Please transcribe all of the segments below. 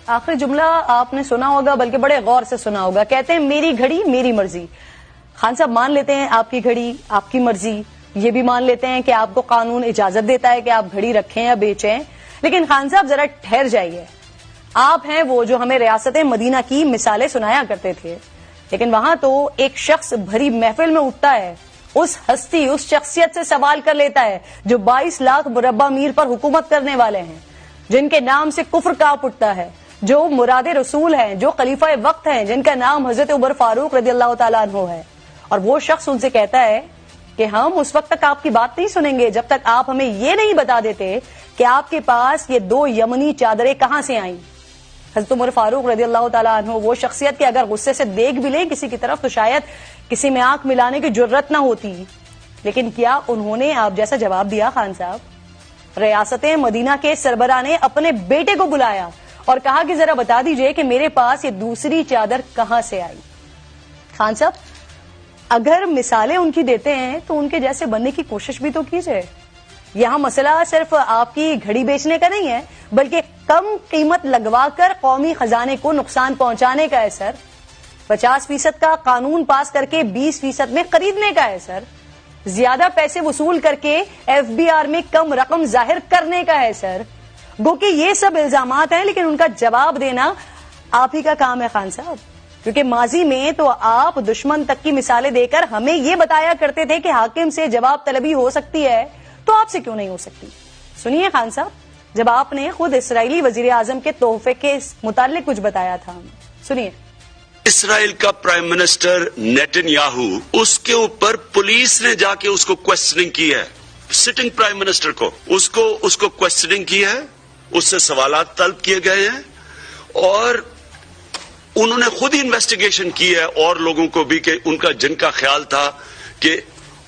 آخری جملہ آپ نے سنا ہوگا، بلکہ بڑے غور سے سنا ہوگا. کہتے ہیں میری گھڑی میری مرضی. خان صاحب مان لیتے ہیں آپ کی گھڑی آپ کی مرضی، یہ بھی مان لیتے ہیں کہ آپ کو قانون اجازت دیتا ہے کہ آپ گھڑی رکھیں یا بیچیں، لیکن خان صاحب ذرا ٹھہر جائیے. آپ ہیں وہ جو ہمیں ریاست مدینہ کی مثالیں سنایا کرتے تھے، لیکن وہاں تو ایک شخص بھری محفل میں اٹھتا ہے، اس ہستی اس شخصیت سے سوال کر لیتا ہے جو 22 لاکھ مربع میل پر حکومت کرنے والے ہیں، جن کے نام سے کفر کانپ اٹھتا ہے، جو مراد رسول ہیں، جو خلیفہ وقت ہیں، جن کا نام حضرت عمر فاروق رضی اللہ تعالیٰ عنہ ہے. اور وہ شخص ان سے کہتا ہے کہ ہم اس وقت تک آپ کی بات نہیں سنیں گے جب تک آپ ہمیں یہ نہیں بتا دیتے کہ آپ کے پاس یہ 2 یمنی چادریں کہاں سے آئیں. حضرت عمر فاروق رضی اللہ تعالیٰ عنہ وہ شخصیت کہ اگر غصے سے دیکھ بھی لیں کسی کی طرف تو شاید کسی میں آنکھ ملانے کی جرت نہ ہوتی، لیکن کیا انہوں نے آپ جیسا جواب دیا؟ خان صاحب، ریاست مدینہ کے سربراہ نے اپنے بیٹے کو بلایا اور کہا کہ ذرا بتا دیجئے کہ میرے پاس یہ دوسری چادر کہاں سے آئی. خان صاحب، اگر مثالیں ان کی دیتے ہیں تو ان کے جیسے بننے کی کوشش بھی تو کیجئے. یہاں مسئلہ صرف آپ کی گھڑی بیچنے کا نہیں ہے، بلکہ کم قیمت لگوا کر قومی خزانے کو نقصان پہنچانے کا ہے سر. 50% کا قانون پاس کر کے 20% میں خریدنے کا ہے سر. زیادہ پیسے وصول کر کے FBR میں کم رقم ظاہر کرنے کا ہے سر. گو کہ یہ سب الزامات ہیں، لیکن ان کا جواب دینا آپ ہی کا کام ہے خان صاحب. کیونکہ ماضی میں تو آپ دشمن تک کی مثالیں دے کر ہمیں یہ بتایا کرتے تھے کہ حاکم سے جواب طلبی ہو سکتی ہے، تو آپ سے کیوں نہیں ہو سکتی؟ سنیے خان صاحب، جب آپ نے خود اسرائیلی وزیر اعظم کے تحفے کے متعلق کچھ بتایا تھا، سنیے. اسرائیل کا پرائم منسٹر نیتن یاہو، اس کے اوپر پولیس نے جا کے اس کو کوسچننگ کی ہے، سٹنگ پرائم منسٹر کو اس کو کوسچننگ کی ہے، اس سے سوالات طلب کیے گئے ہیں، اور انہوں نے خود ہی انویسٹیگیشن کی ہے اور لوگوں کو بھی کہ ان کا جن کا خیال تھا کہ،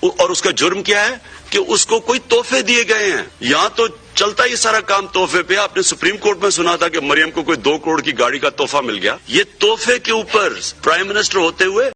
اور اس کا جرم کیا ہے کہ اس کو کوئی تحفے دیے گئے ہیں. یہاں تو چلتا ہی سارا کام تحفے پہ. آپ نے سپریم کورٹ میں سنا تھا کہ مریم کو کوئی 2 کروڑ کی گاڑی کا تحفہ مل گیا. یہ تحفے کے اوپر پرائم منسٹر ہوتے ہوئے